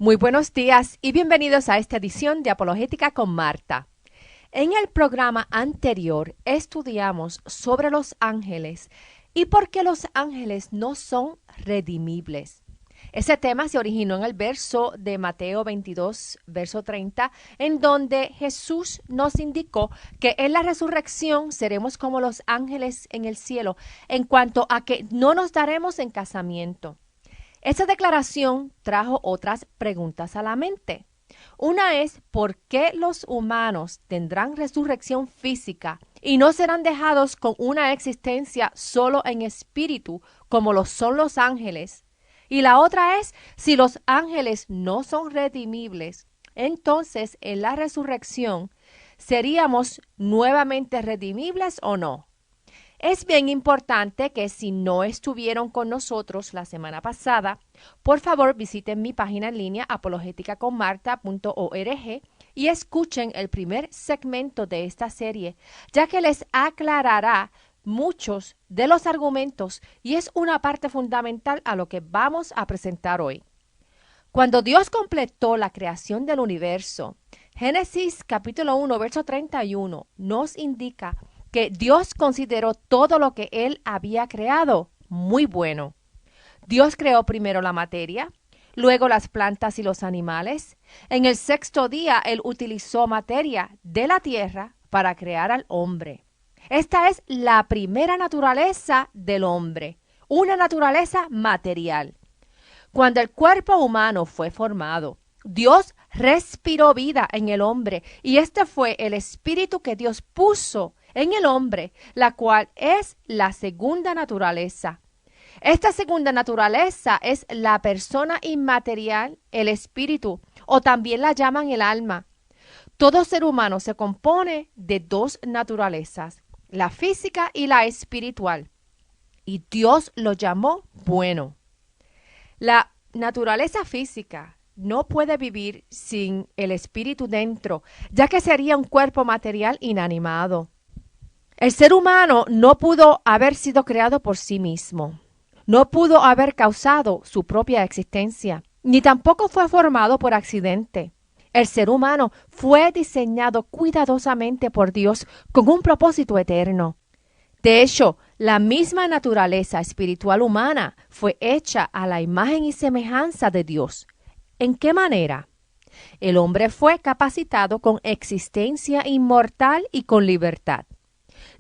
Muy buenos días y bienvenidos a esta edición de Apologética con Marta. En el programa anterior estudiamos sobre los ángeles y por qué los ángeles no son redimibles. Ese tema se originó en el verso de Mateo 22, verso 30, en donde Jesús nos indicó que en la resurrección seremos como los ángeles en el cielo, en cuanto a que no nos daremos en casamiento. Esta declaración trajo otras preguntas a la mente. Una es, ¿por qué los humanos tendrán resurrección física y no serán dejados con una existencia solo en espíritu, como lo son los ángeles? Y la otra es, si los ángeles no son redimibles, entonces en la resurrección, ¿seríamos nuevamente redimibles o no? Es bien importante que si no estuvieron con nosotros la semana pasada, por favor visiten mi página en línea apologeticaconmarta.org y escuchen el primer segmento de esta serie, ya que les aclarará muchos de los argumentos y es una parte fundamental a lo que vamos a presentar hoy. Cuando Dios completó la creación del universo, Génesis capítulo 1, verso 31 nos indica que Dios consideró todo lo que Él había creado muy bueno. Dios creó primero la materia, luego las plantas y los animales. En el sexto día Él utilizó materia de la tierra para crear al hombre. Esta es la primera naturaleza del hombre, una naturaleza material. Cuando el cuerpo humano fue formado, Dios respiró vida en el hombre y este fue el espíritu que Dios puso en el hombre, la cual es la segunda naturaleza. Esta segunda naturaleza es la persona inmaterial, el espíritu, o también la llaman el alma. Todo ser humano se compone de dos naturalezas, la física y la espiritual, y Dios lo llamó bueno. La naturaleza física no puede vivir sin el espíritu dentro, ya que sería un cuerpo material inanimado. El ser humano no pudo haber sido creado por sí mismo, no pudo haber causado su propia existencia, ni tampoco fue formado por accidente. El ser humano fue diseñado cuidadosamente por Dios con un propósito eterno. De hecho, la misma naturaleza espiritual humana fue hecha a la imagen y semejanza de Dios. ¿En qué manera? El hombre fue capacitado con existencia inmortal y con libertad.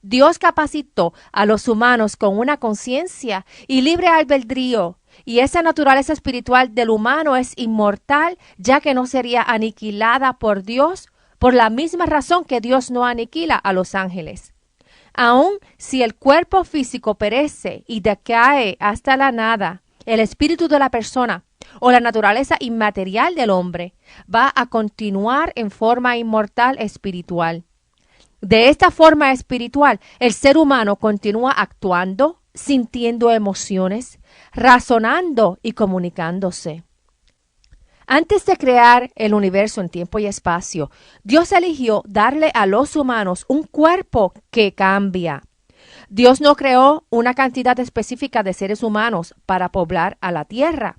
Dios capacitó a los humanos con una conciencia y libre albedrío, y esa naturaleza espiritual del humano es inmortal, ya que no sería aniquilada por Dios, por la misma razón que Dios no aniquila a los ángeles. Aun si el cuerpo físico perece y decae hasta la nada, el espíritu de la persona o la naturaleza inmaterial del hombre va a continuar en forma inmortal espiritual. De esta forma espiritual, el ser humano continúa actuando, sintiendo emociones, razonando y comunicándose. Antes de crear el universo en tiempo y espacio, Dios eligió darle a los humanos un cuerpo que cambia. Dios no creó una cantidad específica de seres humanos para poblar a la tierra.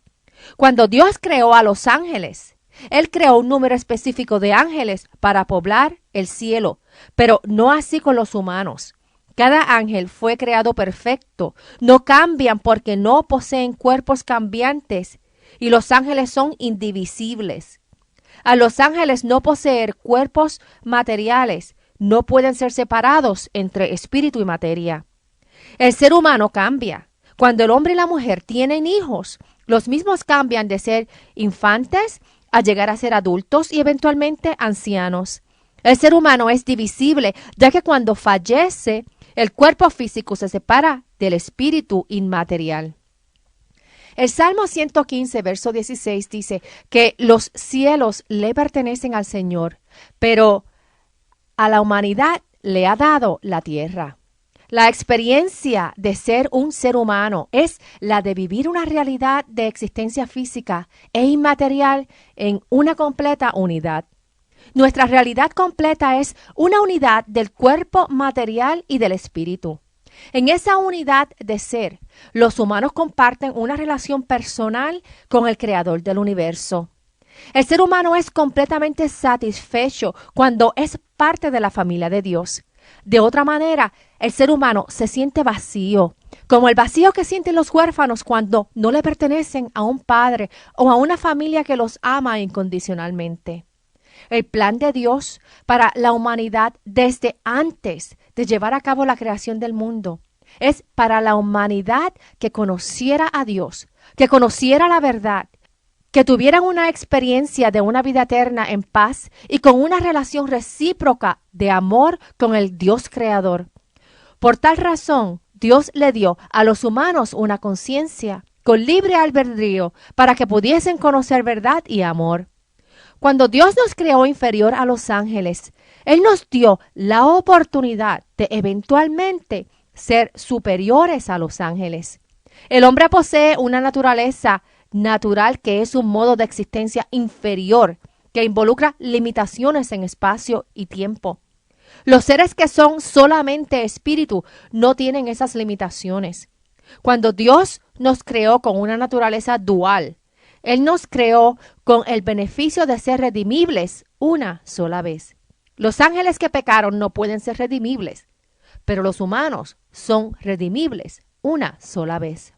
Cuando Dios creó a los ángeles, Él creó un número específico de ángeles para poblar el cielo, pero no así con los humanos. Cada ángel fue creado perfecto, no cambian porque no poseen cuerpos cambiantes y los ángeles son indivisibles. A los ángeles no poseer cuerpos materiales, no pueden ser separados entre espíritu y materia. El ser humano cambia. Cuando el hombre y la mujer tienen hijos, los mismos cambian de ser infantes a llegar a ser adultos y eventualmente ancianos. El ser humano es divisible, ya que cuando fallece, el cuerpo físico se separa del espíritu inmaterial. El Salmo 115, verso 16 dice que los cielos le pertenecen al Señor, pero a la humanidad le ha dado la tierra. La experiencia de ser un ser humano es la de vivir una realidad de existencia física e inmaterial en una completa unidad. Nuestra realidad completa es una unidad del cuerpo material y del espíritu. En esa unidad de ser, los humanos comparten una relación personal con el Creador del universo. El ser humano es completamente satisfecho cuando es parte de la familia de Dios. De otra manera, el ser humano se siente vacío, como el vacío que sienten los huérfanos cuando no le pertenecen a un padre o a una familia que los ama incondicionalmente. El plan de Dios para la humanidad desde antes de llevar a cabo la creación del mundo es para la humanidad que conociera a Dios, que conociera la verdad, que tuvieran una experiencia de una vida eterna en paz y con una relación recíproca de amor con el Dios creador. Por tal razón, Dios le dio a los humanos una conciencia con libre albedrío para que pudiesen conocer verdad y amor. Cuando Dios nos creó inferior a los ángeles, Él nos dio la oportunidad de eventualmente ser superiores a los ángeles. El hombre posee una naturaleza natural que es un modo de existencia inferior, que involucra limitaciones en espacio y tiempo. Los seres que son solamente espíritu no tienen esas limitaciones. Cuando Dios nos creó con una naturaleza dual, Él nos creó con el beneficio de ser redimibles una sola vez. Los ángeles que pecaron no pueden ser redimibles, pero los humanos son redimibles una sola vez.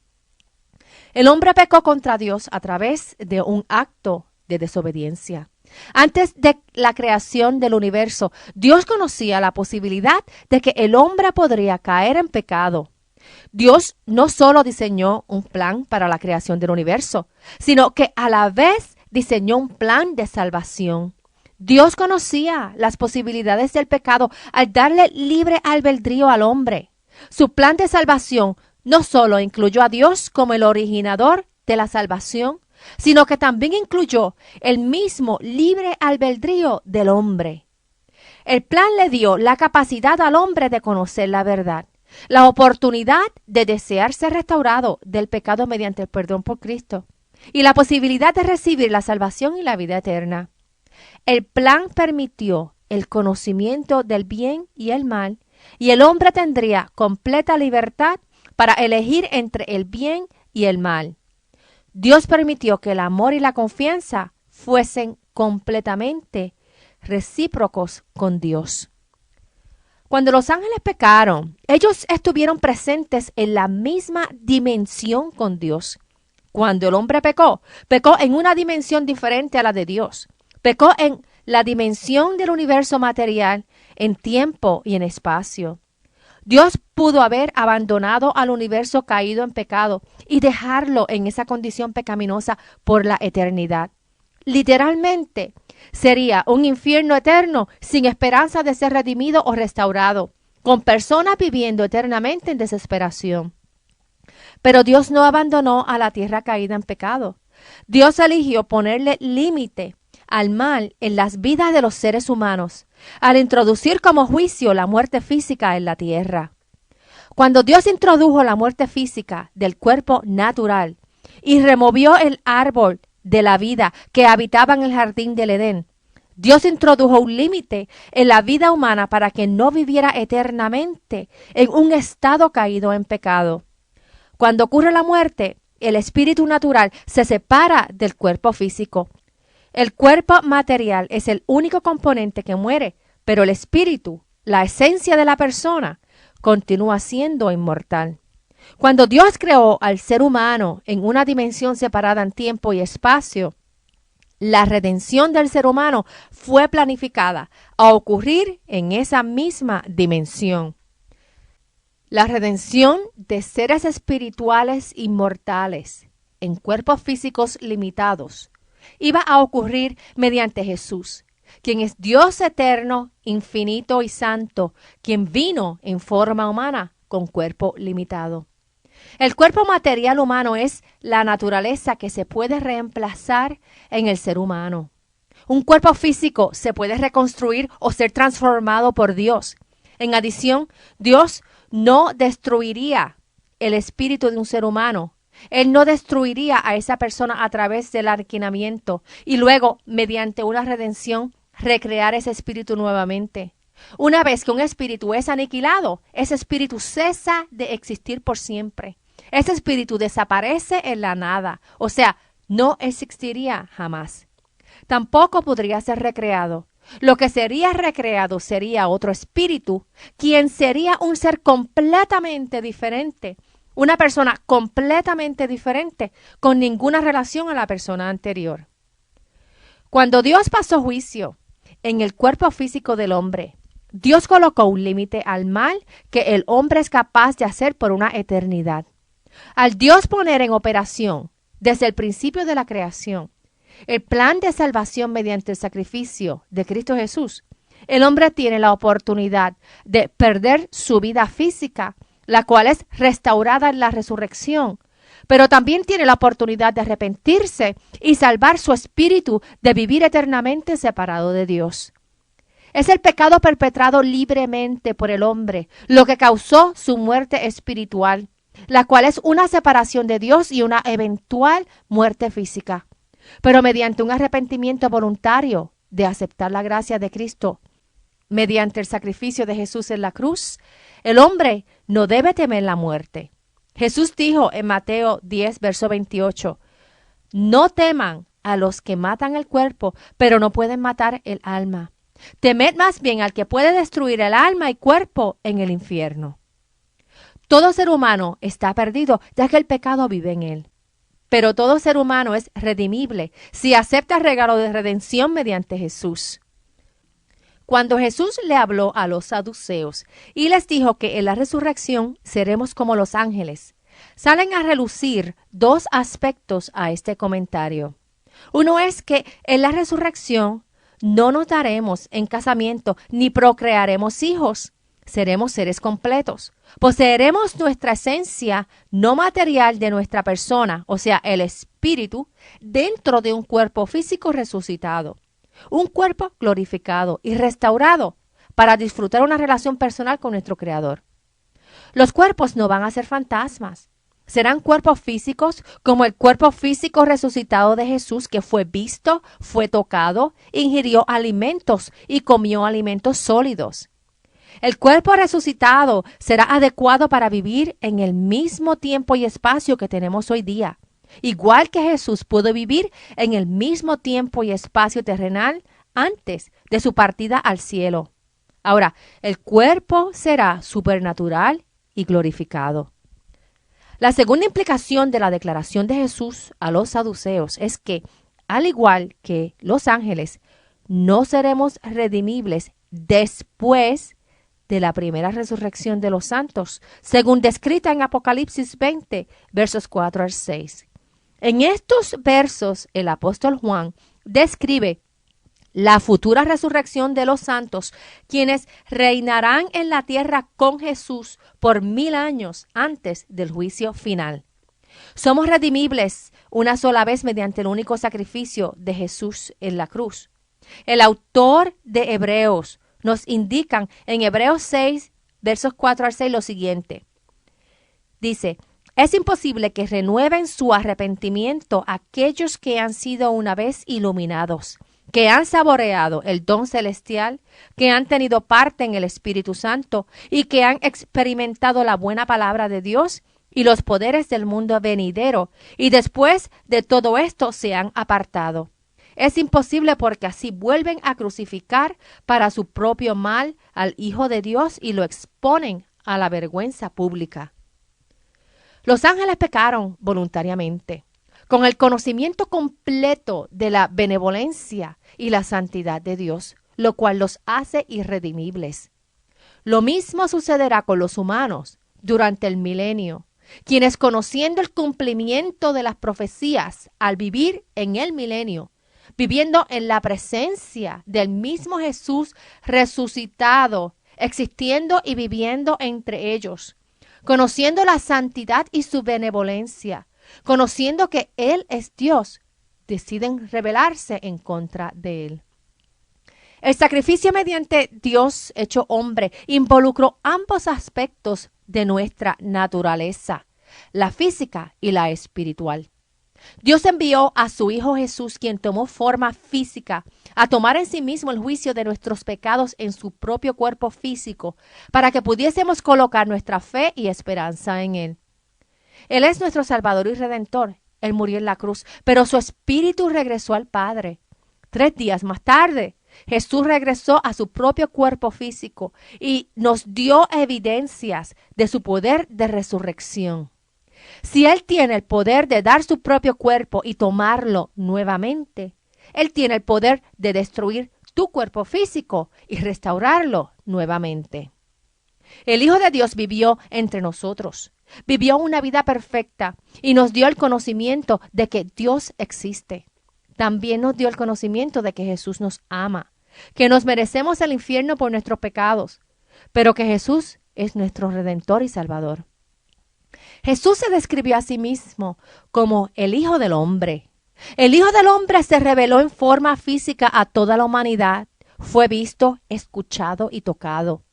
El hombre pecó contra Dios a través de un acto de desobediencia. Antes de la creación del universo, Dios conocía la posibilidad de que el hombre podría caer en pecado. Dios no solo diseñó un plan para la creación del universo, sino que a la vez diseñó un plan de salvación. Dios conocía las posibilidades del pecado al darle libre albedrío al hombre. Su plan de salvación no solo incluyó a Dios como el originador de la salvación, sino que también incluyó el mismo libre albedrío del hombre. El plan le dio la capacidad al hombre de conocer la verdad, la oportunidad de desear ser restaurado del pecado mediante el perdón por Cristo y la posibilidad de recibir la salvación y la vida eterna. El plan permitió el conocimiento del bien y el mal, y el hombre tendría completa libertad para elegir entre el bien y el mal. Dios permitió que el amor y la confianza fuesen completamente recíprocos con Dios. Cuando los ángeles pecaron, ellos estuvieron presentes en la misma dimensión con Dios. Cuando el hombre pecó, pecó en una dimensión diferente a la de Dios. Pecó en la dimensión del universo material, en tiempo y en espacio. Dios pudo haber abandonado al universo caído en pecado y dejarlo en esa condición pecaminosa por la eternidad. Literalmente, sería un infierno eterno sin esperanza de ser redimido o restaurado, con personas viviendo eternamente en desesperación. Pero Dios no abandonó a la tierra caída en pecado. Dios eligió ponerle límite al mal en las vidas de los seres humanos, al introducir como juicio la muerte física en la tierra. Cuando Dios introdujo la muerte física del cuerpo natural y removió el árbol de la vida que habitaba en el jardín del Edén, Dios introdujo un límite en la vida humana para que no viviera eternamente en un estado caído en pecado. Cuando ocurre la muerte, el espíritu natural se separa del cuerpo físico. El cuerpo material es el único componente que muere, pero el espíritu, la esencia de la persona, continúa siendo inmortal. Cuando Dios creó al ser humano en una dimensión separada en tiempo y espacio, la redención del ser humano fue planificada a ocurrir en esa misma dimensión. La redención de seres espirituales inmortales en cuerpos físicos limitados iba a ocurrir mediante Jesús, quien es Dios eterno, infinito y santo, quien vino en forma humana con cuerpo limitado. El cuerpo material humano es la naturaleza que se puede reemplazar en el ser humano. Un cuerpo físico se puede reconstruir o ser transformado por Dios. En adición, Dios no destruiría el espíritu de un ser humano. Él no destruiría a esa persona a través del alquilamiento y luego, mediante una redención, recrear ese espíritu nuevamente. Una vez que un espíritu es aniquilado, ese espíritu cesa de existir por siempre. Ese espíritu desaparece en la nada, o sea, no existiría jamás. tampoco podría ser recreado. Lo que sería recreado sería otro espíritu, quien sería un ser completamente diferente, una persona completamente diferente, con ninguna relación a la persona anterior. Cuando Dios pasó juicio en el cuerpo físico del hombre, Dios colocó un límite al mal que el hombre es capaz de hacer por una eternidad. Al Dios poner en operación, desde el principio de la creación, el plan de salvación mediante el sacrificio de Cristo Jesús, el hombre tiene la oportunidad de perder su vida física, la cual es restaurada en la resurrección, pero también tiene la oportunidad de arrepentirse y salvar su espíritu de vivir eternamente separado de Dios. Es el pecado perpetrado libremente por el hombre lo que causó su muerte espiritual, la cual es una separación de Dios y una eventual muerte física. Pero mediante un arrepentimiento voluntario de aceptar la gracia de Cristo, mediante el sacrificio de Jesús en la cruz, el hombre no debe temer la muerte. Jesús dijo en Mateo 10, verso 28, no teman a los que matan el cuerpo, pero no pueden matar el alma. Temed más bien al que puede destruir el alma y cuerpo en el infierno. Todo ser humano está perdido, ya que el pecado vive en él. Pero todo ser humano es redimible si acepta el regalo de redención mediante Jesús. Cuando Jesús le habló a los saduceos y les dijo que en la resurrección seremos como los ángeles, salen a relucir dos aspectos a este comentario. Uno es que en la resurrección no nos daremos en casamiento ni procrearemos hijos. Seremos seres completos. Poseeremos nuestra esencia no material de nuestra persona, o sea, el espíritu, dentro de un cuerpo físico resucitado. Un cuerpo glorificado y restaurado para disfrutar una relación personal con nuestro Creador. Los cuerpos no van a ser fantasmas. Serán cuerpos físicos como el cuerpo físico resucitado de Jesús, que fue visto, fue tocado, ingirió alimentos y comió alimentos sólidos. El cuerpo resucitado será adecuado para vivir en el mismo tiempo y espacio que tenemos hoy día, igual que Jesús pudo vivir en el mismo tiempo y espacio terrenal antes de su partida al cielo. Ahora, el cuerpo será supernatural y glorificado. La segunda implicación de la declaración de Jesús a los saduceos es que, al igual que los ángeles, no seremos redimibles después de la primera resurrección de los santos, según descrita en Apocalipsis 20, versos 4 al 6. En estos versos, el apóstol Juan describe la futura resurrección de los santos, quienes reinarán en la tierra con Jesús por 1000 años antes del juicio final. Somos redimibles una sola vez mediante el único sacrificio de Jesús en la cruz. El autor de Hebreos nos indican en Hebreos 6, versos 4 al 6 lo siguiente. Dice, es imposible que renueven su arrepentimiento aquellos que han sido una vez iluminados, que han saboreado el don celestial, que han tenido parte en el Espíritu Santo y que han experimentado la buena palabra de Dios y los poderes del mundo venidero, y después de todo esto se han apartado. Es imposible porque así vuelven a crucificar para su propio mal al Hijo de Dios y lo exponen a la vergüenza pública. Los ángeles pecaron voluntariamente, con el conocimiento completo de la benevolencia y la santidad de Dios, lo cual los hace irredimibles. Lo mismo sucederá con los humanos durante el milenio, quienes conociendo el cumplimiento de las profecías al vivir en el milenio, viviendo en la presencia del mismo Jesús resucitado, existiendo y viviendo entre ellos, conociendo la santidad y su benevolencia, conociendo que Él es Dios, deciden rebelarse en contra de Él. El sacrificio mediante Dios hecho hombre involucró ambos aspectos de nuestra naturaleza, la física y la espiritual. Dios envió a su Hijo Jesús, quien tomó forma física, a tomar en sí mismo el juicio de nuestros pecados en su propio cuerpo físico, para que pudiésemos colocar nuestra fe y esperanza en Él. Él es nuestro Salvador y Redentor. Él murió en la cruz, pero su espíritu regresó al Padre. 3 días más tarde, Jesús regresó a su propio cuerpo físico y nos dio evidencias de su poder de resurrección. Si Él tiene el poder de dar su propio cuerpo y tomarlo nuevamente, Él tiene el poder de destruir tu cuerpo físico y restaurarlo nuevamente. El Hijo de Dios vivió entre nosotros, vivió una vida perfecta y nos dio el conocimiento de que Dios existe. También nos dio el conocimiento de que Jesús nos ama, que nos merecemos el infierno por nuestros pecados, pero que Jesús es nuestro Redentor y Salvador. Jesús se describió a sí mismo como el Hijo del Hombre. El Hijo del Hombre se reveló en forma física a toda la humanidad. Fue visto, escuchado y tocado.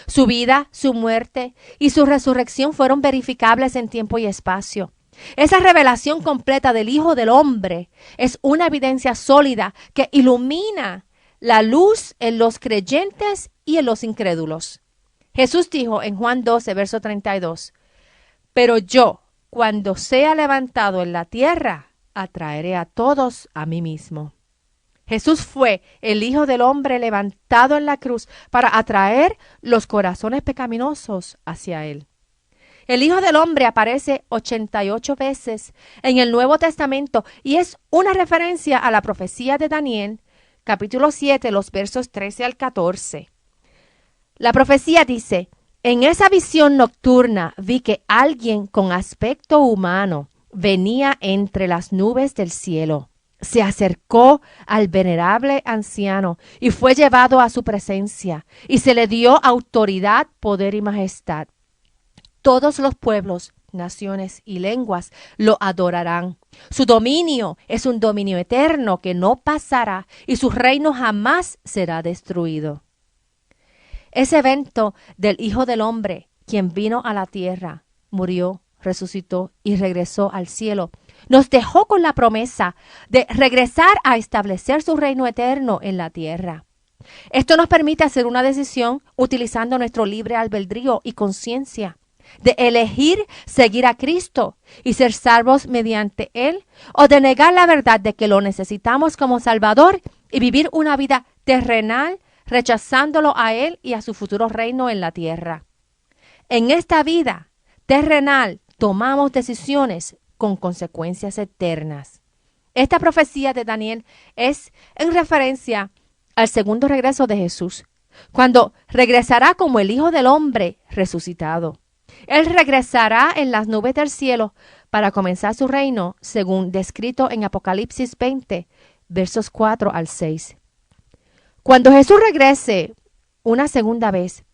Su vida, su muerte y su resurrección fueron verificables en tiempo y espacio. Esa revelación completa del Hijo del Hombre es una evidencia sólida que ilumina la luz en los creyentes y en los incrédulos. Jesús dijo en Juan 12, verso 32, pero yo, cuando sea levantado en la tierra, atraeré a todos a mí mismo. Jesús fue el Hijo del Hombre levantado en la cruz para atraer los corazones pecaminosos hacia Él. El Hijo del Hombre aparece 88 veces en el Nuevo Testamento y es una referencia a la profecía de Daniel, capítulo 7, los versos 13 al 14. La profecía dice, en esa visión nocturna vi que alguien con aspecto humano venía entre las nubes del cielo. Se acercó al venerable anciano y fue llevado a su presencia, y se le dio autoridad, poder y majestad. Todos los pueblos, naciones y lenguas lo adorarán. Su dominio es un dominio eterno que no pasará, y su reino jamás será destruido. Ese evento del Hijo del Hombre, quien vino a la tierra, murió, resucitó y regresó al cielo, nos dejó con la promesa de regresar a establecer su reino eterno en la tierra. Esto nos permite hacer una decisión utilizando nuestro libre albedrío y conciencia de elegir seguir a Cristo y ser salvos mediante Él, o de negar la verdad de que lo necesitamos como Salvador y vivir una vida terrenal rechazándolo a Él y a su futuro reino en la tierra. En esta vida terrenal tomamos decisiones con consecuencias eternas. Esta profecía de Daniel es en referencia al segundo regreso de Jesús, cuando regresará como el Hijo del Hombre resucitado. Él regresará en las nubes del cielo para comenzar su reino, según descrito en Apocalipsis 20, versos 4 al 6. Cuando Jesús regrese una segunda vez,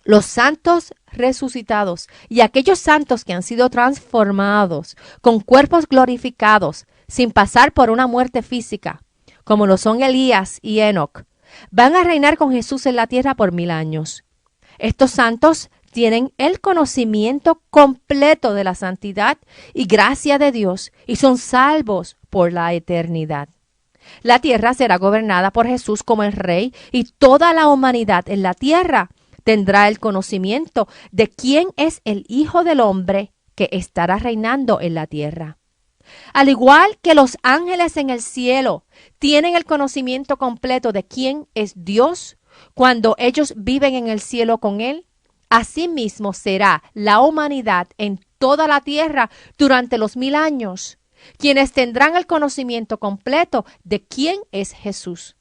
los santos resucitados y aquellos santos que han sido transformados con cuerpos glorificados sin pasar por una muerte física, como lo son Elías y Enoc, van a reinar con Jesús en la tierra por 1000 años. Estos santos tienen el conocimiento completo de la santidad y gracia de Dios y son salvos por la eternidad. La tierra será gobernada por Jesús como el Rey y toda la humanidad en la tierra tendrá el conocimiento de quién es el Hijo del Hombre que estará reinando en la tierra. Al igual que los ángeles en el cielo tienen el conocimiento completo de quién es Dios cuando ellos viven en el cielo con Él, asimismo será la humanidad en toda la tierra durante los 1000 años, quienes tendrán el conocimiento completo de quién es Jesús.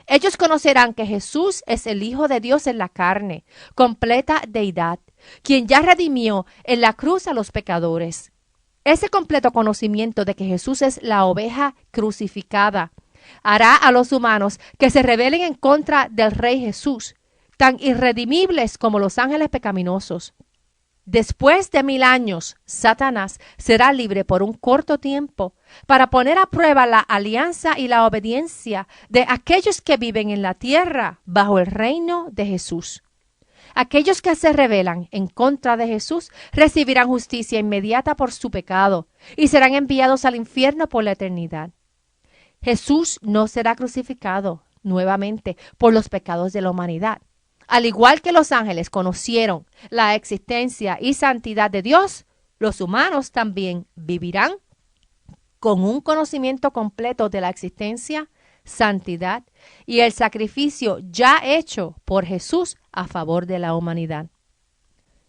Ellos conocerán que Jesús es el Hijo de Dios en la carne, completa deidad, quien ya redimió en la cruz a los pecadores. Ese completo conocimiento de que Jesús es la oveja crucificada hará a los humanos que se rebelen en contra del Rey Jesús, tan irredimibles como los ángeles pecaminosos. Después de 1000 años, Satanás será libre por un corto tiempo para poner a prueba la alianza y la obediencia de aquellos que viven en la tierra bajo el reino de Jesús. Aquellos que se rebelan en contra de Jesús recibirán justicia inmediata por su pecado y serán enviados al infierno por la eternidad. Jesús no será crucificado nuevamente por los pecados de la humanidad. Al igual que los ángeles conocieron la existencia y santidad de Dios, los humanos también vivirán con un conocimiento completo de la existencia, santidad y el sacrificio ya hecho por Jesús a favor de la humanidad.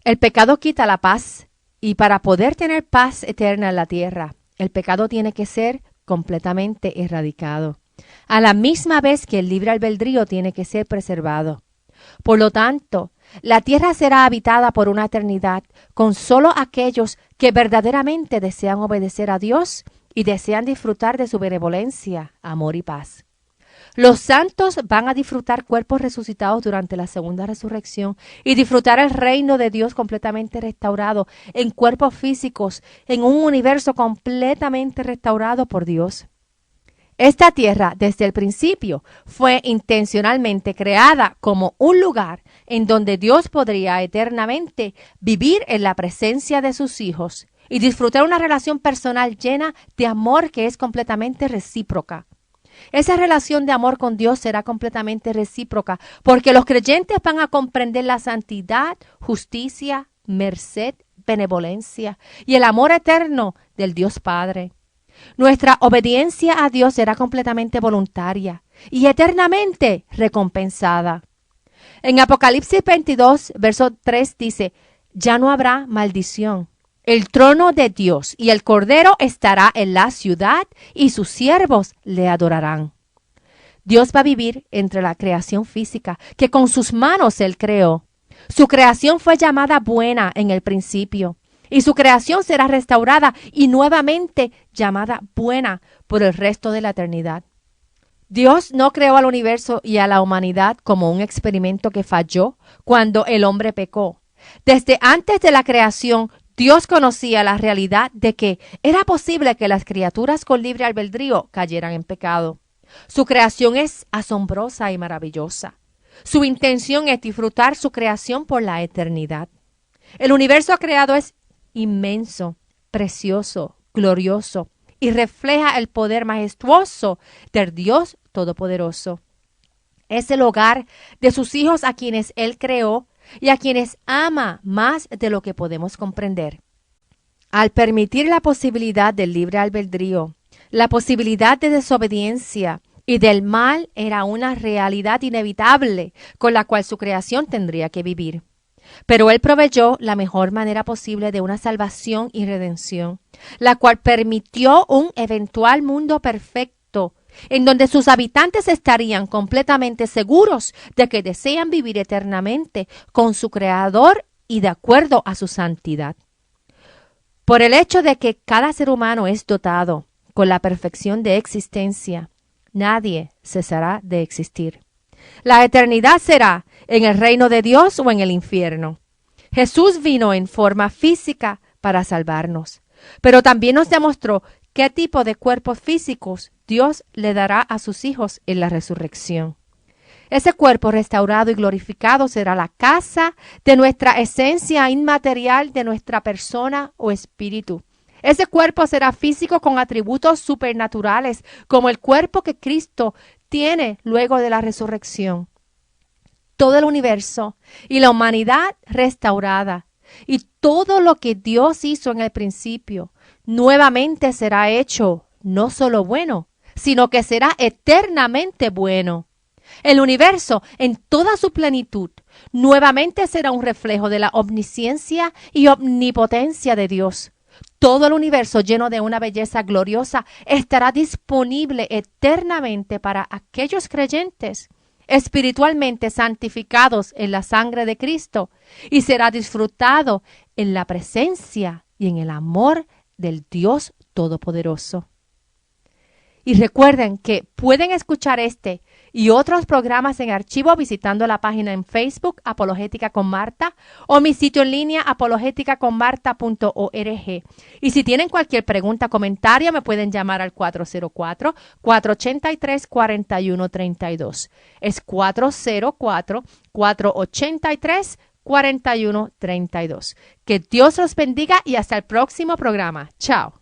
El pecado quita la paz y para poder tener paz eterna en la tierra, el pecado tiene que ser completamente erradicado, a la misma vez que el libre albedrío tiene que ser preservado. Por lo tanto, la tierra será habitada por una eternidad con solo aquellos que verdaderamente desean obedecer a Dios y desean disfrutar de su benevolencia, amor y paz. Los santos van a disfrutar cuerpos resucitados durante la segunda resurrección y disfrutar el reino de Dios completamente restaurado en cuerpos físicos, en un universo completamente restaurado por Dios. Esta tierra, desde el principio, fue intencionalmente creada como un lugar en donde Dios podría eternamente vivir en la presencia de sus hijos y disfrutar una relación personal llena de amor que es completamente recíproca. Esa relación de amor con Dios será completamente recíproca porque los creyentes van a comprender la santidad, justicia, merced, benevolencia y el amor eterno del Dios Padre. Nuestra obediencia a Dios será completamente voluntaria y eternamente recompensada. En Apocalipsis 22, verso 3 dice, ya no habrá maldición. El trono de Dios y el Cordero estará en la ciudad y sus siervos le adorarán. Dios va a vivir entre la creación física que con sus manos Él creó. Su creación fue llamada buena en el principio y su creación será restaurada y nuevamente llamada buena por el resto de la eternidad. Dios no creó al universo y a la humanidad como un experimento que falló cuando el hombre pecó. Desde antes de la creación, Dios conocía la realidad de que era posible que las criaturas con libre albedrío cayeran en pecado. Su creación es asombrosa y maravillosa. Su intención es disfrutar su creación por la eternidad. El universo creado es inmenso, precioso, glorioso y refleja el poder majestuoso del Dios Todopoderoso. Es el hogar de sus hijos a quienes Él creó y a quienes ama más de lo que podemos comprender. Al permitir la posibilidad del libre albedrío, la posibilidad de desobediencia y del mal era una realidad inevitable con la cual su creación tendría que vivir. Pero Él proveyó la mejor manera posible de una salvación y redención, la cual permitió un eventual mundo perfecto en donde sus habitantes estarían completamente seguros de que desean vivir eternamente con su Creador y de acuerdo a su santidad. Por el hecho de que cada ser humano es dotado con la perfección de existencia, nadie cesará de existir. La eternidad será en el reino de Dios o en el infierno. Jesús vino en forma física para salvarnos, pero también nos demostró qué tipo de cuerpos físicos Dios le dará a sus hijos en la resurrección. Ese cuerpo restaurado y glorificado será la casa de nuestra esencia inmaterial de nuestra persona o espíritu. Ese cuerpo será físico con atributos supernaturales, como el cuerpo que Cristo tiene luego de la resurrección. Todo el universo y la humanidad restaurada y todo lo que Dios hizo en el principio nuevamente será hecho no solo bueno, sino que será eternamente bueno. El universo en toda su plenitud nuevamente será un reflejo de la omnisciencia y omnipotencia de Dios. Todo el universo lleno de una belleza gloriosa estará disponible eternamente para aquellos creyentes espiritualmente santificados en la sangre de Cristo y será disfrutado en la presencia y en el amor del Dios Todopoderoso. Y recuerden que pueden escuchar este y otros programas en archivo visitando la página en Facebook Apologética con Marta o mi sitio en línea apologeticaconmarta.org. Y si tienen cualquier pregunta o comentario me pueden llamar al 404-483-4132. Es 404-483-4132. Que Dios los bendiga y hasta el próximo programa. Chao.